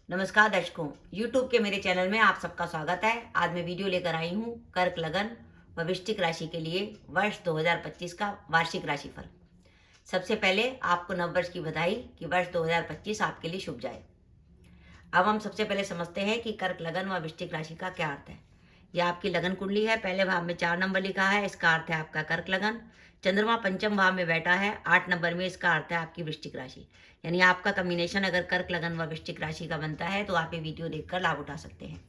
नमस्कार दर्शकों, YouTube के मेरे चैनल में आप सबका स्वागत है। आज मैं वीडियो लेकर आई हूँ कर्क लगन व वृश्चिक राशि के लिए वर्ष 2025 का वार्षिक राशिफल। सबसे पहले आपको नववर्ष की बधाई कि वर्ष 2025 आपके लिए शुभ जाए। अब हम सबसे पहले समझते हैं कि कर्क लगन व वृश्चिक राशि का क्या अर्थ है। यह आपकी लगन कुंडली है। पहले भाव में 4 नंबर लिखा है, इसका अर्थ है आपका कर्क लगन। चंद्रमा पंचम भाव में बैठा है 8 नंबर में, इसका अर्थ है आपकी वृश्चिक राशि। यानी आपका कॉम्बिनेशन अगर कर्क लगन व वृश्चिक राशि का बनता है तो आप ये वीडियो देखकर लाभ उठा सकते हैं।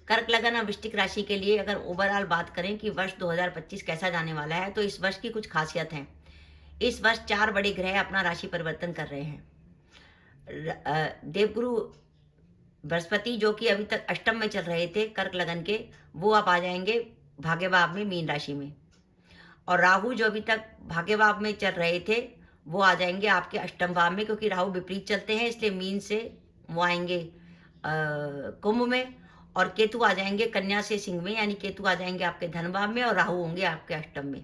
कर्क लगन और वृश्चिक राशि के लिए अगर ओवरऑल बात करें कि वर्ष 2025 कैसा जाने वाला है, तो इस वर्ष की कुछ खासियत है। इस वर्ष 4 बड़े ग्रह अपना राशि परिवर्तन कर रहे हैं। देवगुरु बृहस्पति, जो कि अभी तक अष्टम में चल रहे थे कर्क लगन के, वो अब आ जाएंगे भाग्य भाव में, मीन राशि में। और राहु, जो अभी तक भाग्य भाव में चल रहे थे, वो आ जाएंगे आपके अष्टम भाव में, क्योंकि राहु विपरीत चलते हैं, इसलिए मीन से वो आएंगे कुंभ में। और केतु आ जाएंगे कन्या से सिंह में, यानी केतु आ जाएंगे आपके धन भाव में और राहु होंगे आपके अष्टम में।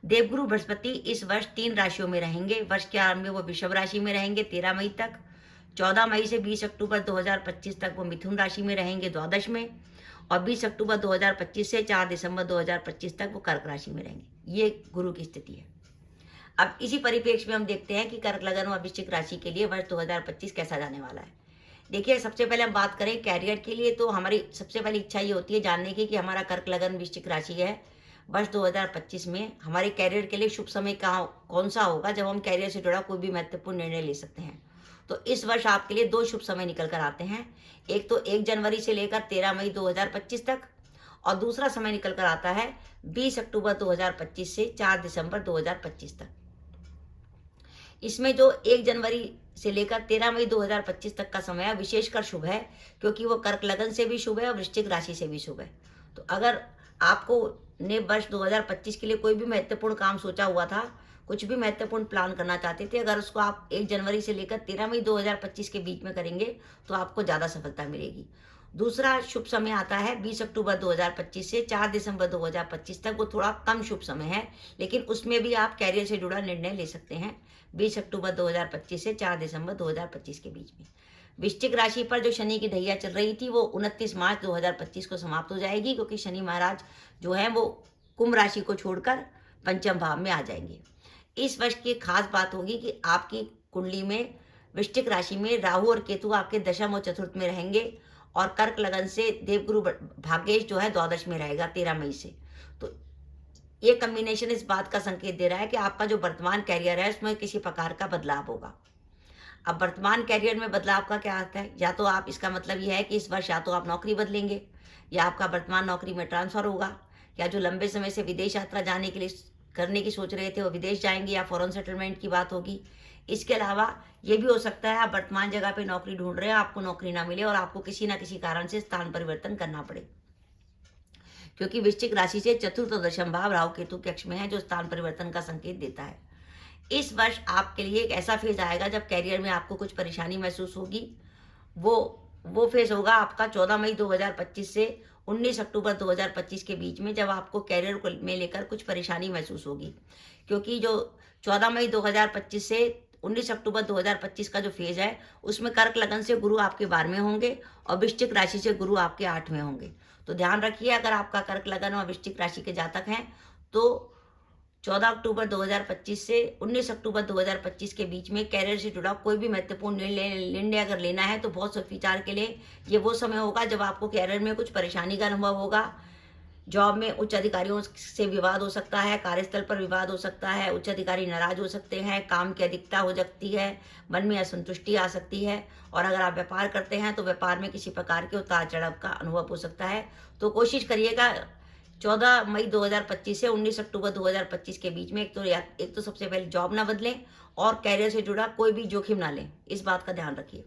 देवगुरु बृहस्पति इस वर्ष 3 राशियों में रहेंगे। वर्ष के आरंभ में वो वृषभ राशि में रहेंगे 13 मई तक। 14 मई से 20 अक्टूबर 2025 तक वो मिथुन राशि में रहेंगे द्वादश में। और 20 अक्टूबर 2025 से 4 दिसंबर 2025 तक वो कर्क राशि में रहेंगे। ये गुरु की स्थिति है। अब इसी परिप्रेक्ष्य में हम देखते हैं कि कर्क लगन व वृश्चिक राशि के लिए वर्ष 2025 कैसा जाने वाला है। देखिए, सबसे पहले हम बात करें कैरियर के लिए, तो हमारी सबसे पहली इच्छा ये होती है जानने की कि हमारा कर्क लगन वृश्चिक राशि है, वर्ष 2025 में हमारे कैरियर के लिए शुभ समय कौन सा होगा, जब हम कैरियर से जुड़ा कोई भी महत्वपूर्ण निर्णय ले सकते हैं। तो इस वर्ष आपके लिए 2 शुभ समय निकल कर आते हैं। एक तो 1 जनवरी से लेकर 13 मई 2025 तक, और दूसरा समय निकल कर आता है 20 अक्टूबर 2025 से 4 दिसंबर 2025 तक। इसमें जो 1 जनवरी से लेकर 13 मई 2025 तक का समय विशेषकर शुभ है, क्योंकि वो कर्क लगन से भी शुभ है और वृश्चिक राशि से भी शुभ है। तो अगर आपको ने वर्ष 2025 के लिए कोई भी महत्वपूर्ण काम सोचा हुआ था, कुछ भी महत्वपूर्ण प्लान करना चाहते थे, अगर उसको आप 1 जनवरी से लेकर 13 मई 2025 के बीच में करेंगे तो आपको ज़्यादा सफलता मिलेगी। दूसरा शुभ समय आता है 20 अक्टूबर 2025 से 4 दिसंबर 2025 तक। वो थोड़ा कम शुभ समय है, लेकिन उसमें भी आप कैरियर से जुड़ा निर्णय ले सकते हैं 20 अक्टूबर 2025 से 4 दिसंबर 2025 के बीच में। वृश्चिक राशि पर जो शनि की ढैया चल रही थी, वो 29 मार्च 2025 को समाप्त हो जाएगी, क्योंकि शनि महाराज जो है वो कुंभ राशि को छोड़कर पंचम भाव में आ जाएंगे। इस वर्ष की खास बात होगी कि आपकी कुंडली में वृश्चिक राशि में राहु और केतु आपके दशम और चतुर्थ में रहेंगे, और कर्क लगन से देवगुरु भाग्येश जो है द्वादश में रहेगा 13 मई से। तो ये कॉम्बिनेशन इस बात का संकेत दे रहा है कि आपका जो वर्तमान कैरियर है उसमें किसी प्रकार का बदलाव होगा। अब वर्तमान कैरियर में बदलाव का क्या अर्थ है? या तो आप, इसका मतलब यह है कि इस वर्ष या तो आप नौकरी बदलेंगे, या आपका वर्तमान नौकरी में ट्रांसफर होगा, या जो लंबे समय से विदेश यात्रा जाने के लिए करने की सोच रहे थे वो विदेश जाएंगे, या फॉरेन सेटलमेंट की बात होगी। इसके अलावा ये भी हो सकता है आप वर्तमान जगह पे नौकरी ढूंढ रहे हैं, आपको नौकरी ना मिले और आपको किसी ना किसी कारण से स्थान परिवर्तन करना पड़े, क्योंकि वृश्चिक राशि से चतुर्थ और दशम भाव राहु केतु के अक्ष में है, जो स्थान परिवर्तन का संकेत देता है। इस वर्ष आपके लिए एक ऐसा फेज आएगा जब कैरियर में आपको कुछ परेशानी महसूस होगी। वो फेज होगा आपका 14 मई 2025 से 19 अक्टूबर 2025 के बीच में, जब आपको कैरियर को में लेकर कुछ परेशानी महसूस होगी। क्योंकि जो 14 मई 2025 से 19 अक्टूबर 2025 का जो फेज है, उसमें कर्क लगन से गुरु आपके 12वें होंगे और वृश्चिक राशि से गुरु आपके 8वें होंगे। तो ध्यान रखिए, अगर आपका कर्क लगन और वृश्चिक राशि के जातक हैं तो 14 अक्टूबर 2025 से 19 अक्टूबर 2025 के बीच में कैरियर से जुड़ा कोई भी महत्वपूर्ण निर्णय अगर लेना है तो बहुत सोच विचार के लिए ये वो समय होगा जब आपको कैरियर में कुछ परेशानी का अनुभव होगा। जॉब में उच्च अधिकारियों से विवाद हो सकता है, कार्यस्थल पर विवाद हो सकता है, उच्च अधिकारी नाराज हो सकते हैं, काम की अधिकता हो सकती है, मन में असंतुष्टि आ सकती है। और अगर आप व्यापार करते हैं तो व्यापार में किसी प्रकार के उतार चढ़ाव का अनुभव हो सकता है। तो कोशिश करिएगा 14 मई 2025 से 19 अक्टूबर 2025 के बीच में एक तो सबसे पहले जॉब ना बदलें और कैरियर से जुड़ा कोई भी जोखिम ना लें, इस बात का ध्यान रखिए।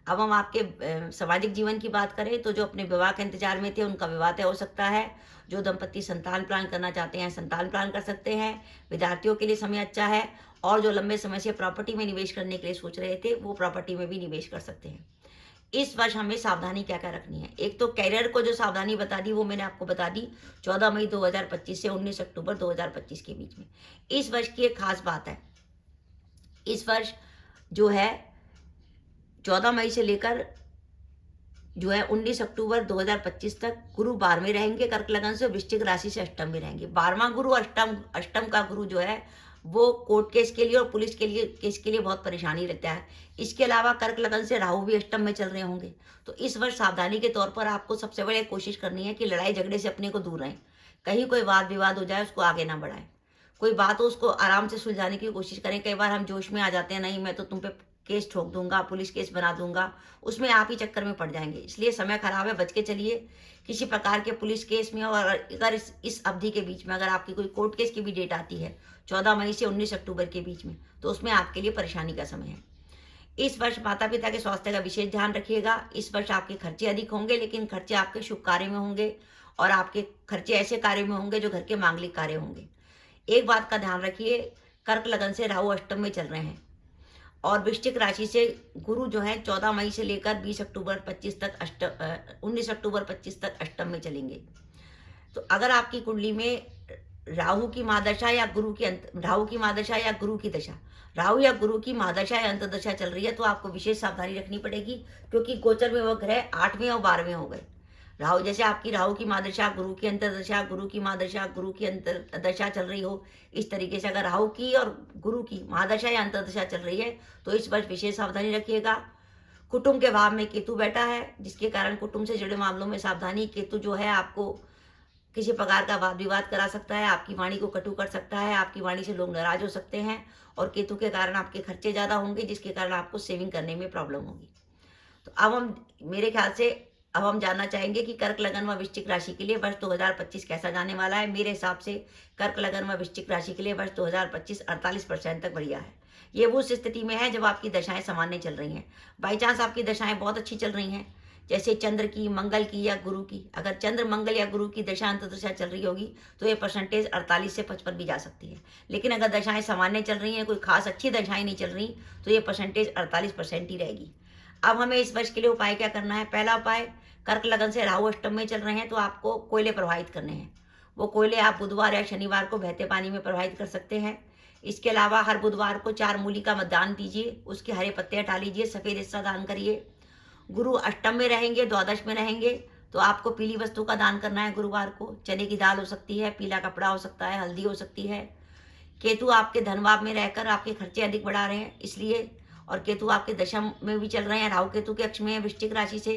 अब हम आपके सामाजिक जीवन की बात करें तो जो अपने विवाह के इंतजार में थे उनका विवाह तय हो सकता है। जो दंपति संतान प्लान करना चाहते हैं संतान प्लान कर सकते हैं। विद्यार्थियों के लिए समय अच्छा है, और जो लंबे समय से प्रॉपर्टी में निवेश करने के लिए सोच रहे थे वो प्रॉपर्टी में भी निवेश कर सकते हैं। इस वर्ष हमें सावधानी क्या क्या रखनी है? एक तो कैरियर को जो सावधानी बता दी वो मैंने आपको बता दी 14 मई 2025 से 19 अक्टूबर 2025 के बीच में। इस वर्ष की एक खास बात है, इस वर्ष जो है 14 मई से लेकर जो है 19 अक्टूबर 2025 तक गुरु 12वें रहेंगे कर्क लगन से, वृश्चिक राशि से अष्टम में रहेंगे। 12वां गुरु अष्टम का गुरु जो है वो कोर्ट केस के लिए और पुलिस के लिए केस के लिए बहुत परेशानी रहता है। इसके अलावा कर्क लगन से राहु भी अष्टम में चल रहे होंगे। तो इस वर्ष सावधानी के तौर पर आपको सबसे बड़ी कोशिश करनी है कि लड़ाई झगड़े से अपने को दूर रहें। कहीं कोई वाद विवाद हो जाए उसको आगे ना बढ़ाएं। कोई बात हो उसको आराम से सुलझाने की कोशिश करें। कई बार हम जोश में आ जाते हैं, नहीं मैं तो तुम पे केस ठोक दूंगा, पुलिस केस बना दूंगा, उसमें आप ही चक्कर में पड़ जाएंगे। इसलिए समय खराब है, बच के चलिए किसी प्रकार के पुलिस केस में। और अगर इस अवधि के बीच में अगर आपकी कोई कोर्ट केस की भी डेट आती है 14 मई से 19 अक्टूबर के बीच में, तो उसमें आपके लिए परेशानी का समय है। इस वर्ष माता पिता के स्वास्थ्य का विशेष ध्यान रखिएगा। इस वर्ष आपके खर्चे अधिक होंगे, लेकिन खर्चे आपके शुभ कार्य में होंगे और आपके खर्चे ऐसे कार्य में होंगे जो घर के मांगलिक कार्य होंगे। एक बात का ध्यान रखिए, कर्क लगन से राहु अष्टम में चल रहे हैं और वृश्चिक राशि से गुरु जो है 14 मई से लेकर 20 अक्टूबर 25 तक 19 अक्टूबर 25 तक अष्टम में चलेंगे। तो अगर आपकी कुंडली में राहु की महादशा या गुरु की राहु की महादशा या गुरु की दशा, राहु या गुरु की महादशा या अंतर्दशा चल रही है, तो आपको विशेष सावधानी रखनी पड़ेगी, क्योंकि गोचर में वो ग्रह 8वें और 12वें हो गए। राहु जैसे आपकी राहु की महादशा, गुरु की अंतर्दशा, गुरु की महादशा, गुरु की अंतर्दशा चल रही हो, इस तरीके से अगर राहु की और गुरु की महादशा या अंतर्दशा चल रही है, तो इस वर्ष विशेष सावधानी रखिएगा। कुटुंब के भाव में केतु बैठा है, जिसके कारण कुटुंब से जुड़े मामलों में सावधानी। केतु जो है आपको किसी प्रकार का वाद विवाद करा सकता है, आपकी वाणी को कटु कर सकता है, आपकी वाणी से लोग नाराज हो सकते हैं और केतु के कारण आपके खर्चे ज़्यादा होंगे, जिसके कारण आपको सेविंग करने में प्रॉब्लम होगी। तो अब हम मेरे ख्याल से अब हम जानना चाहेंगे कि कर्क लगन व वृश्चिक राशि के लिए वर्ष 2025 कैसा जाने वाला है। मेरे हिसाब से कर्क लगन व वृश्चिक राशि के लिए वर्ष 2025 48% तक बढ़िया है। ये वो उस स्थिति में है जब आपकी दशाएं सामान्य चल रही हैं। बाई चांस आपकी दशाएं बहुत अच्छी चल रही हैं, जैसे चंद्र की, मंगल की या गुरु की, अगर चंद्र मंगल या गुरु की दशा अंतर्दशा चल रही होगी तो ये परसेंटेज 48 से 55 भी जा सकती है। लेकिन अगर दशाएं सामान्य चल रही हैं, कोई खास अच्छी दशाएं नहीं चल रही, तो ये परसेंटेज 48% ही रहेगी। अब हमें इस वर्ष के लिए उपाय क्या करना है? पहला उपाय, कर्क लगन से राहु अष्टम में चल रहे हैं तो आपको कोयले प्रवाहित करने हैं। वो कोयले आप बुधवार या शनिवार को बहते पानी में प्रवाहित कर सकते हैं। इसके अलावा हर बुधवार को 4 मूली का दान दीजिए, उसके हरे पत्ते हटा लीजिए, सफेद हिस्सा दान करिए। गुरु अष्टम में रहेंगे, द्वादश में रहेंगे, तो आपको पीली वस्तु का दान करना है गुरुवार को। चने की दाल हो सकती है, पीला कपड़ा हो सकता है, हल्दी हो सकती है। केतु आपके धनभाव में रहकर आपके खर्चे अधिक बढ़ा रहे हैं, इसलिए, और केतु आपके दशम में भी चल रहे हैं, राहु केतु के अक्ष में है वृश्चिक राशि से।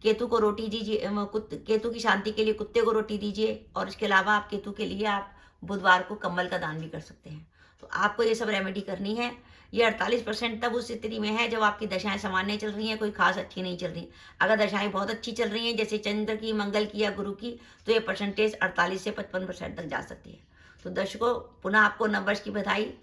केतु को रोटी दीजिए, केतु की शांति के लिए कुत्ते को रोटी दीजिए। और इसके अलावा आप केतु के लिए आप बुधवार को कंबल का दान भी कर सकते हैं। तो आपको ये सब रेमेडी करनी है। ये 48% तब उस स्थिति में है जब आपकी दशाएं सामान्य चल रही हैं, कोई खास अच्छी नहीं चल रही। अगर दशाएं बहुत अच्छी चल रही हैं, जैसे चंद्र की, मंगल की या गुरु की, तो ये परसेंटेज 48 से 55% तक जा सकती है। तो दर्शकों, पुनः आपको नववर्ष की बधाई।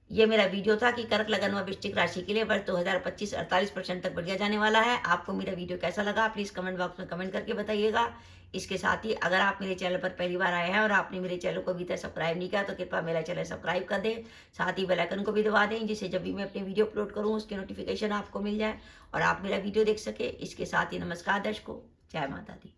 ये मेरा वीडियो था कि कर्क लगन व वृश्चिक राशि के लिए वर्ष 2025 48% तक बढ़िया जाने वाला है। आपको मेरा वीडियो कैसा लगा प्लीज़ कमेंट बॉक्स में कमेंट करके बताइएगा। इसके साथ ही अगर आप मेरे चैनल पर पहली बार आए हैं और आपने मेरे चैनल को अभी तक सब्सक्राइब नहीं किया, तो कृपया मेरा चैनल सब्सक्राइब कर दें। साथ ही बेल आइकन को भी दबा दें, जिससे जब भी मैं अपनी वीडियो अपलोड करूँ उसकी नोटिफिकेशन आपको मिल जाए और आप मेरा वीडियो देख सके। इसके साथ ही नमस्कार दर्शकों, जय माता दी।